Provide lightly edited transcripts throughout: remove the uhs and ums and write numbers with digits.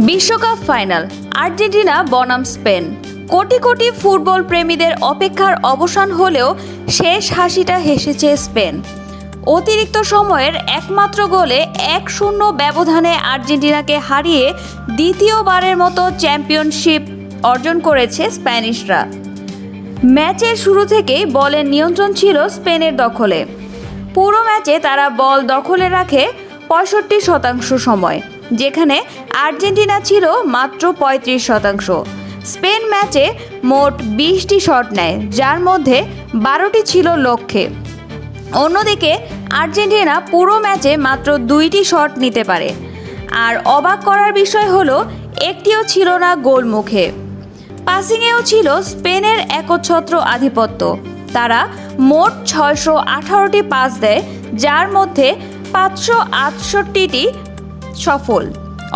বিশ্বকাপ final, Argentina বনাম Spain. Crore crore football প্রেমীদের অপেক্ষার অবসান হলেও শেষ হাসিটা হেসেছে স্পেন। অতিরিক্ত সময়ের একমাত্র গোলে 1-0 ব্যবধানে আর্জেন্টিনাকে হারিয়ে দ্বিতীয়বারের মতো চ্যাম্পিয়নশিপ অর্জন করেছে স্প্যানিশরা। ম্যাচের শুরু থেকেই বলের নিয়ন্ত্রণ ছিল স্পেনের দখলে। পুরো ম্যাচে তারা বল দখলে রাখে 65% সময়, যেখানে আর্জেন্টিনা ছিল মাত্র 35%। স্পেন ম্যাচে মোট 20টি শট নেয়, যার মধ্যে 12টি ছিল লক্ষ্যে। অন্যদিকে আর্জেন্টিনা পুরো ম্যাচে মাত্র 2টি শট নিতে পারে। আর অবাক করার বিষয় হলো, একটিও ছিল না গোলমুখে। পাসিংয়েও ছিল স্পেনের একচ্ছত্র আধিপত্য। তারা মোট 618টি পাস দেয়, যার মধ্যে 568টি সফল,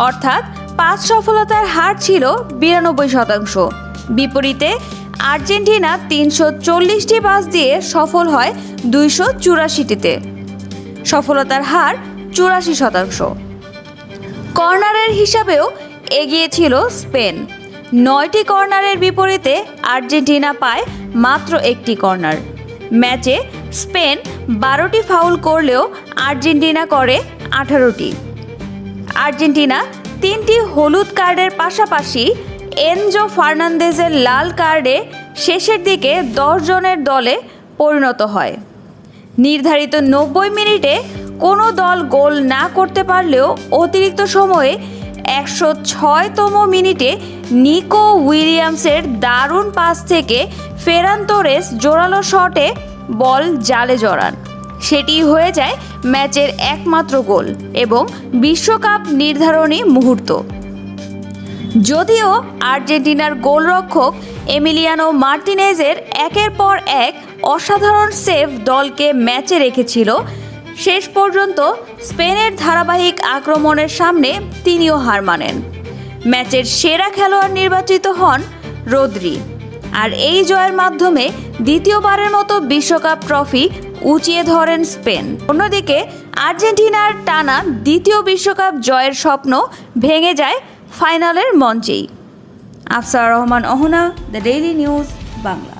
অর্থাৎ পাস সফলতার হার ছিল 92%। বিপরীতে আর্জেন্টিনা 340টি পাস দিয়ে সফল হয় 284টিতে, সফলতার হার 84%। কর্নারের হিসাবেও এগিয়ে ছিল স্পেন। 9টি কর্নারের বিপরীতে আর্জেন্টিনা পায় মাত্র 1টি কর্নার। ম্যাচে স্পেন 12টি ফাউল করলেও আর্জেন্টিনা করে 18টি। আর্জেন্টিনা 3টি হলুদ কার্ডের পাশাপাশি এনজো ফার্নান্দেজের লাল কার্ডে শেষের দিকে 10 জনের দলে পরিণত হয়। নির্ধারিত 90 মিনিটে কোনো দল গোল না করতে পারলেও অতিরিক্ত সময়ে 106তম মিনিটে নিকো উইলিয়ামসের দারুণ পাস থেকে ফেরান তোরেস জোরালো শটে বল জালে জড়ান। সেটি হয়ে যায় ম্যাচের একমাত্র গোল এবং বিশ্বকাপ নির্ধারণী মুহূর্ত। যদিও আর্জেন্টিনার গোলরক্ষক এমিলিয়ানো মার্টিনেজের একের পর এক অসাধারণ সেভ দলকে ম্যাচে রেখেছিল, শেষ পর্যন্ত স্পেনের ধারাবাহিক আক্রমণের সামনে তিনিও হার মানেন। ম্যাচের সেরা খেলোয়াড় নির্বাচিত হন রদ্রি। আর এই জয়ের মাধ্যমে দ্বিতীয়বারের মতো বিশ্বকাপ ট্রফি উঁচিয়ে ধরেন স্পেন। অন্যদিকে আর্জেন্টিনার টানা দ্বিতীয় বিশ্বকাপ জয়ের স্বপ্ন ভেঙে যায় ফাইনালের মঞ্চেই। Afsar Rahman Ahona, the Daily News Bangla.